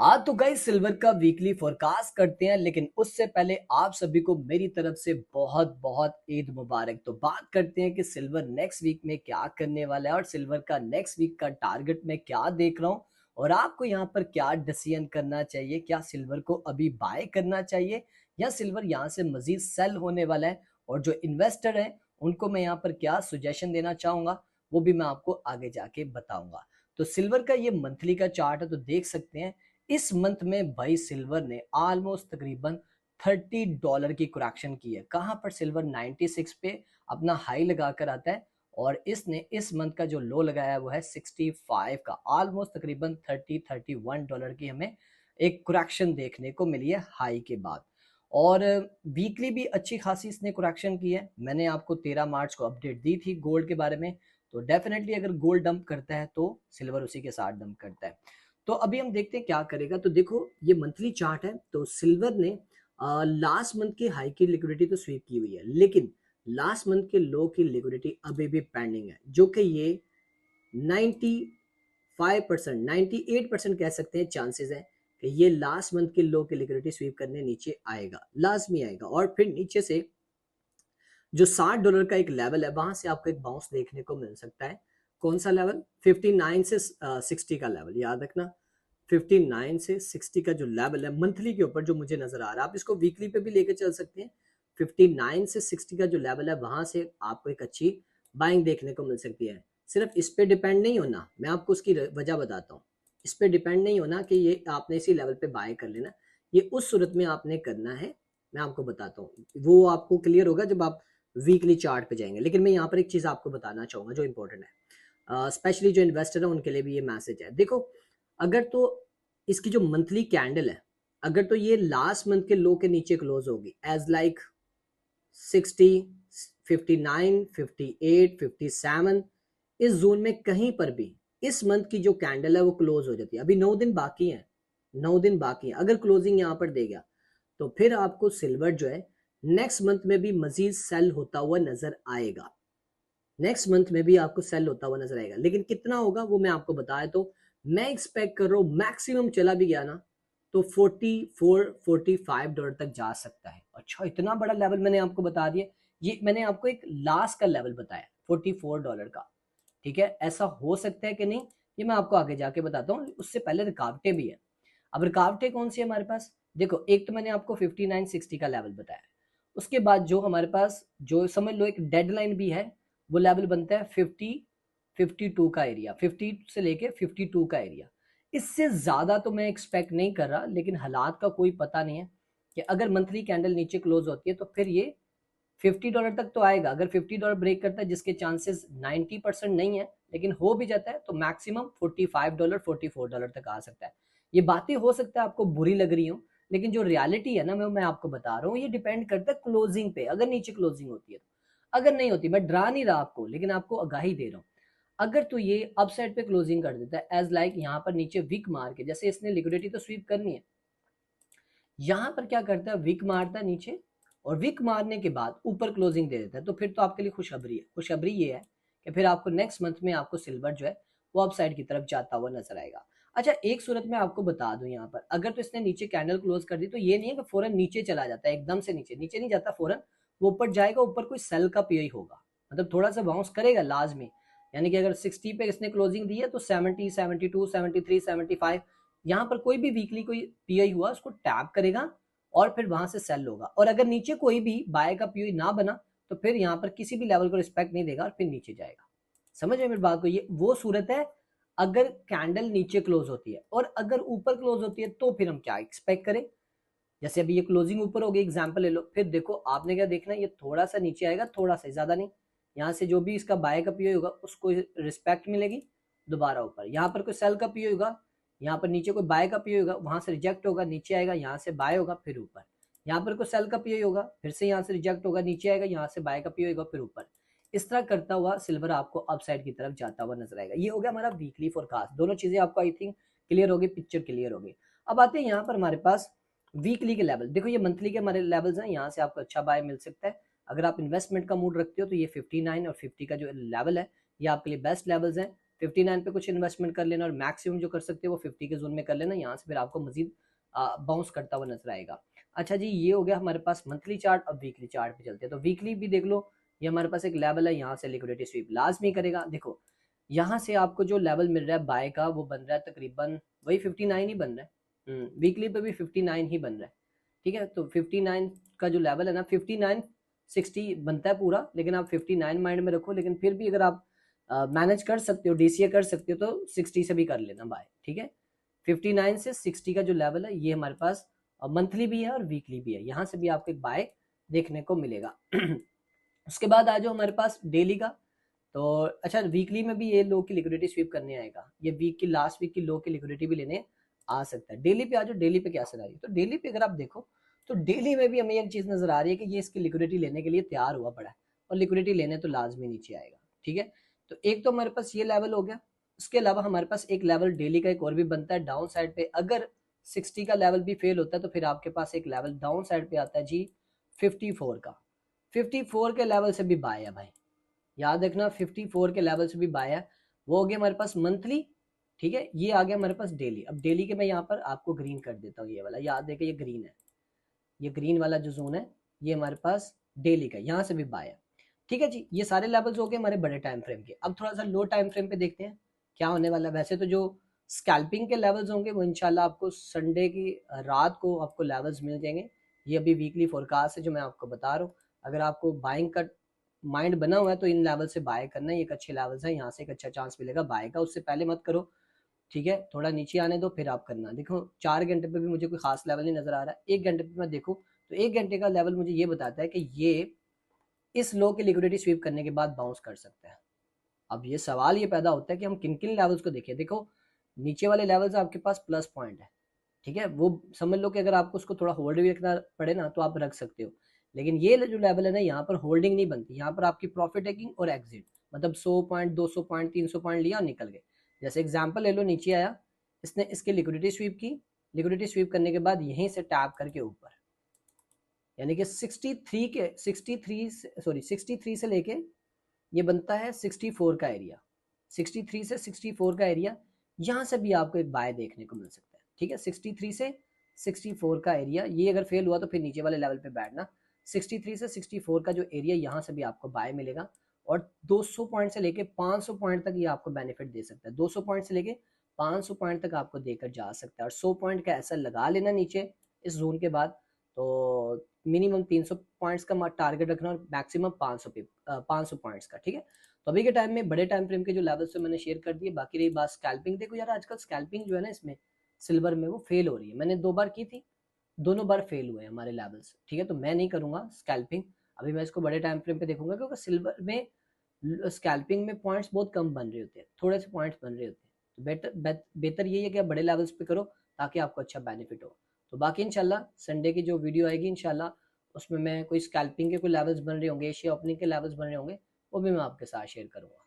हाँ तो guys silver का वीकली फोरकास्ट करते हैं, लेकिन उससे पहले आप सभी को मेरी तरफ से बहुत बहुत ईद मुबारक। तो बात करते हैं कि सिल्वर नेक्स्ट वीक में क्या करने वाला है और सिल्वर का नेक्स्ट वीक का टारगेट मैं क्या देख रहा हूँ और आपको यहाँ पर क्या डिसीजन करना चाहिए। क्या सिल्वर को अभी बाय करना चाहिए या सिल्वर यहाँ से मजीद सेल होने वाला है, और जो इन्वेस्टर हैं उनको मैं यहाँ पर क्या सुजेशन देना चाहूंगा वो भी मैं आपको आगे जाके बताऊंगा। तो सिल्वर का ये मंथली का चार्ट है, तो देख सकते हैं इस मंथ में भाई सिल्वर ने ऑलमोस्ट तकरीबन $30 की करेक्शन की है। कहां पर सिल्वर 96 पे अपना हाई लगाकर आता है और इसने इस मंथ का जो लो लगाया है वो है 65 का। ऑलमोस्ट तकरीबन $31 की हमें एक करेक्शन देखने को मिली है हाई के बाद। और वीकली भी अच्छी खासी इसने करेक्शन की है। मैंने आपको 13 मार्च को अपडेट दी थी गोल्ड के बारे में, तो डेफिनेटली अगर गोल्ड डंप करता है तो सिल्वर उसी के साथ डंप करता है। तो अभी हम देखते हैं क्या करेगा। तो देखो ये मंथली चार्ट है, तो सिल्वर ने लास्ट मंथ की हाई की लिक्विडिटी तो स्वीप की हुई है, लेकिन लास्ट मंथ के लो की लिक्विडिटी अभी भी पेंडिंग है, जो कि ये 95% 98% कह सकते हैं चांसेस है कि ये लास्ट मंथ के लो की लिक्विडिटी स्वीप करने नीचे आएगा, लाजमी आएगा। और फिर नीचे से जो $60 का एक लेवल है वहां से आपको एक बाउंस देखने को मिल सकता है। कौन सा लेवल? 59 से 60 का लेवल, याद रखना। 59 से 60 का जो लेवल है मंथली के ऊपर जो मुझे नजर आ रहा है, आप इसको वीकली पे भी लेके चल सकते हैं। 59 से 60 का जो लेवल है वहां से आपको एक अच्छी बाइंग देखने को मिल सकती है। सिर्फ इस पे डिपेंड नहीं होना, मैं आपको उसकी वजह बताता हूँ। इस पे डिपेंड नहीं होना कि ये आपने इसी लेवल पे बाय कर लेना, ये उस सूरत में आपने करना है। मैं आपको बताता हूँ, वो आपको क्लियर होगा जब आप वीकली चार्ट पे जाएंगे। लेकिन मैं यहाँ पर एक चीज आपको बताना चाहूंगा जो इंपॉर्टेंट है, स्पेशली जो इन्वेस्टर है उनके लिए भी ये मैसेज है। देखो अगर तो इसकी जो मंथली कैंडल है, अगर तो ये लास्ट मंथ के लो के नीचे क्लोज होगी एज लाइक 60, 59, 58, 57, इस जोन में कहीं पर भी इस मंथ की जो कैंडल है वो क्लोज हो जाती है। अभी 9 दिन बाकी है, 9 दिन बाकी है। अगर क्लोजिंग यहाँ पर देगा तो फिर आपको सिल्वर जो है नेक्स्ट मंथ में भी मजीद सेल होता हुआ नजर आएगा। नेक्स्ट मंथ में भी आपको सेल होता हुआ नजर आएगा, लेकिन कितना होगा वो मैं आपको बताया। तो मैं एक्सपेक्ट कर रहा हूँ मैक्सिमम चला भी गया ना तो $44-45 तक जा सकता है। अच्छा इतना बड़ा लेवल मैंने आपको बता दिया, ये मैंने आपको एक लास्ट का लेवल बताया $44 का। ठीक है, ऐसा हो सकता है कि नहीं ये मैं आपको आगे जाके बताता हूँ। उससे पहले रुकावटें भी है। अब रुकावटें कौन सी है हमारे पास? देखो एक तो मैंने आपको 59-60 का लेवल बताया, उसके बाद जो हमारे पास जो समझ लो एक डेडलाइन भी है, वो लेवल बनता है 52 का एरिया, 50 से लेके 52 का एरिया। इससे ज्यादा तो मैं एक्सपेक्ट नहीं कर रहा, लेकिन हालात का कोई पता नहीं है कि अगर मंथली कैंडल नीचे क्लोज होती है तो फिर ये $50 तक तो आएगा। अगर $50 ब्रेक करता है, जिसके चांसेस 90% नहीं है, लेकिन हो भी जाता है, तो मैक्सिमम $45 $44 तक आ सकता है। ये बातें हो सकता है आपको बुरी लग रही हो, लेकिन जो रियलिटी है ना मैं आपको बता रहा हूँ, ये डिपेंड करता है क्लोजिंग पे। अगर नीचे क्लोजिंग होती है तो, अगर नहीं होती, मैं डरा नहीं रहा आपको, लेकिन आपको आगाही दे रहा हूँ। अगर तो ये अपसाइड पे क्लोजिंग कर देता है एज लाइक यहाँ पर नीचे विक मार के, जैसे इसने लिक्विडिटी तो स्वीप करनी है, यहां पर क्या करता है विक मारता है नीचे, और विक मारने के बाद ऊपर क्लोजिंग दे देता है, तो फिर तो आपके लिए खुशखबरी है। खुशखबरी ये है कि फिर आपको नेक्स्ट मंथ में आपको सिल्वर जो है वो अपसाइड की तरफ जाता हुआ नजर आएगा। अच्छा एक सूरत में आपको बता दूं, यहाँ पर अगर तो इसने नीचे कैंडल क्लोज कर दी तो ये नहीं है कि फौरन नीचे चला जाता है, एकदम से नीचे नीचे नहीं जाता फौरन, वो ऊपर जाएगा। ऊपर कोई सेल का पीआई होगा, मतलब थोड़ा सा बाउंस करेगा लाजमी। यानी कि अगर 60 पे इसने क्लोजिंग दी है तो 70, 72, 73, 75, यहाँ पर कोई भी वीकली कोई पीआई हुआ उसको टैप करेगा और फिर वहां से सेल होगा। और अगर नीचे कोई भी बाय का पीओई ना बना तो फिर यहाँ पर किसी भी लेवल को रिस्पेक्ट नहीं देगा और फिर नीचे जाएगा। समझ में मेरी बात को? ये वो सूरत है अगर कैंडल नीचे क्लोज होती है, और अगर ऊपर क्लोज होती है तो फिर हम क्या एक्सपेक्ट करें। जैसे अभी ये क्लोजिंग ऊपर हो गई, एग्जांपल ले लो, फिर देखो आपने क्या देखना है, ये थोड़ा सा नीचे आएगा, थोड़ा सा, ज्यादा नहीं। यहाँ से जो भी इसका बाय का पीओ होगा उसको रिस्पेक्ट मिलेगी, दोबारा ऊपर। यहाँ पर कोई सेल का पीओ होगा, यहाँ पर नीचे कोई बाय का पीओ होगा, वहां से रिजेक्ट होगा, नीचे आएगा, यहाँ से बाय होगा, फिर ऊपर। यहाँ पर कोई सेल का पीओ होगा, फिर से यहाँ से रिजेक्ट होगा, नीचे आएगा, यहाँ से बाय का पीओ होगा, फिर ऊपर। इस तरह करता हुआ सिल्वर आपको अपसाइड की तरफ जाता हुआ नजर आएगा। ये हो गया हमारा वीकली फोरकास्ट। दोनों चीजें आपको आई थिंक क्लियर होगी, पिक्चर क्लियर होगी। अब आते हैं यहाँ पर हमारे पास वीकली के लेवल। देखो ये मंथली के हमारे लेवल्स हैं, यहाँ से आपको अच्छा बाय मिल सकता है। अगर आप इन्वेस्टमेंट का मूड रखते हो तो ये 59 और 50 का जो लेवल है ये आपके लिए बेस्ट लेवल्स हैं। 59 पे कुछ इन्वेस्टमेंट कर लेना और मैक्सिमम जो कर सकते हो वो 50 के जोन में कर लेना। यहाँ से फिर आपको मजीद बाउंस करता हुआ नजर आएगा। अच्छा जी, ये हो गया हमारे पास मंथली चार्ट। अब वीकली चार्ट पे चलते हैं, तो वीकली भी देख लो, ये हमारे पास एक लेवल है, यहाँ से लिक्विडिटी स्वीप लाजमी करेगा। देखो यहाँ से आपको जो लेवल मिल रहा है बाय का, वो बन रहा है तकरीबन वही 59 ही बन रहा है। वीकली पे भी 59 ही बन रहा है, ठीक है। तो 59 का जो लेवल है ना, 59 60 बनता है पूरा, लेकिन आप 59 माइंड में रखो। लेकिन फिर भी अगर आप मैनेज कर सकते हो, डीसीए कर सकते हो, तो 60 से भी कर लेना बाय, ठीक है। 59 से 60 का जो लेवल है ये हमारे पास मंथली भी है और वीकली भी है, यहाँ से भी आपको एक बाय देखने को मिलेगा। उसके बाद आ जाओ हमारे पास डेली का। तो अच्छा, वीकली में भी ये लो की लिक्विडिटी स्वीप करने आएगा, ये वीक की लास्ट वीक की लो की लिक्विडिटी भी लेने आ सकता है। डेली पे आ जाओ, डेली पे क्या सिनारियो, तो डेली पे अगर आप देखो तो डेली में भी हमें एक चीज नजर आ रही है कि ये इसकी लिक्विडिटी लेने के लिए तैयार हुआ पड़ा है और लिक्विडिटी लेने तो लाजमी नीचे आएगा, ठीक है। तो एक तो हमारे पास ये लेवल हो गया। उसके अलावा हमारे पास एक लेवल डेली का एक और भी बनता है डाउन साइड पे। अगर 60 का लेवल भी फेल होता है तो फिर आपके पास एक लेवल डाउन साइड पे आता है जी 54 का। 54 के लेवल से भी बाय है भाई, याद रखना 54 के लेवल से भी बाय है। वो हो गया हमारे पास मंथली, ठीक है। ये आ गया हमारे पास डेली। अब डेली के मैं यहाँ पर आपको ग्रीन कर देता हूँ, ये वाला याद है कि ये ग्रीन है, ये ग्रीन वाला जो जोन है ये हमारे पास डेली का, यहाँ से भी बाय है, ठीक है जी। ये सारे लेवल्स हो गए हमारे बड़े टाइम फ्रेम के। अब थोड़ा सा लो टाइम फ्रेम पे देखते हैं क्या होने वाला है। वैसे तो जो स्कैल्पिंग के लेवल्स होंगे वो इंशाल्लाह आपको संडे की रात को आपको लेवल्स मिल जाएंगे। ये अभी वीकली फोरकास्ट है जो मैं आपको बता रहा हूँ। अगर आपको बाइंग का माइंड बना हुआ है तो इन लेवल से बाय करना है, ये एक अच्छे लेवल्स है, यहाँ से एक अच्छा चांस मिलेगा बाय का। उससे पहले मत करो, ठीक है। थोड़ा नीचे आने दो फिर आप करना। देखो 4 घंटे पे भी मुझे कोई खास लेवल नहीं नजर आ रहा है। 1 घंटे पे मैं देखूँ तो 1 घंटे का लेवल मुझे ये बताता है कि ये इस लो की लिक्विडिटी स्वीप करने के बाद बाउंस कर सकता है। अब ये सवाल ये पैदा होता है कि हम किन किन लेवल्स को देखें। देखो नीचे वाले लेवल्स आपके पास प्लस पॉइंट है, ठीक है, वो समझ लो कि अगर आपको उसको थोड़ा होल्ड भी रखना पड़े ना तो आप रख सकते हो। लेकिन ये जो लेवल है ना, यहाँ पर होल्डिंग नहीं बनती, यहाँ पर आपकी प्रॉफिट टेकिंग और एग्जिट, मतलब 100 पॉइंट 200 पॉइंट 300 पॉइंट लिया और निकल गए। जैसे एग्जांपल ले लो, नीचे आया, इसने इसकी लिक्विडिटी स्वीप की, लिक्विडिटी स्वीप करने के बाद यहीं से टैप करके ऊपर, यानी कि 63 से लेके ये बनता है 64 का एरिया, 63 से 64 का एरिया, यहाँ से भी आपको एक बाय देखने को मिल सकता है, ठीक है। 63 से 64 का एरिया, ये अगर फेल हुआ तो फिर नीचे वाले लेवल पे बैठना। 63 से 64 का जो एरिया, यहाँ से भी आपको बाय मिलेगा और 200 पॉइंट से लेके 500 पॉइंट तक ये आपको बेनिफिट दे सकता है। 200 पॉइंट से लेके 500 पॉइंट तक आपको देकर जा सकता है। और 100 पॉइंट का ऐसा लगा लेना नीचे इस जोन के बाद, तो मिनिमम 300 पॉइंट्स का टारगेट रखना और मैक्सिमम 500 पॉइंट्स का, ठीक है। तो अभी के टाइम में बड़े टाइम फ्रेम के जो लेवल्स मैंने शेयर कर दिए। बाकी रही बात स्कैल्पिंग, देखो यार आजकल स्कैल्पिंग जो है ना इसमें सिल्वर में वो फेल हो रही है। मैंने 2 बार की थी, दोनों बार फेल हुए हमारे लेवल्स, ठीक है। तो मैं नहीं करूंगा स्कैल्पिंग, अभी मैं इसको बड़े टाइम फ्रेम पे देखूंगा, क्योंकि सिल्वर में स्कैल्पिंग में पॉइंट्स बहुत कम बन रहे होते हैं, थोड़े से पॉइंट्स बन रहे होते हैं। तो बेहतर यही है कि आप बड़े लेवल्स पे करो ताकि आपको अच्छा बेनिफिट हो। तो बाकी इंशाल्लाह संडे की जो वीडियो आएगी इंशाल्लाह उसमें मैं कोई स्कैल्पिंग के कोई लेवल्स बन रहे होंगे, एशिया ओपनिंग के लेवल्स बन रहे होंगे, वो भी मैं आपके साथ शेयर करूंगा।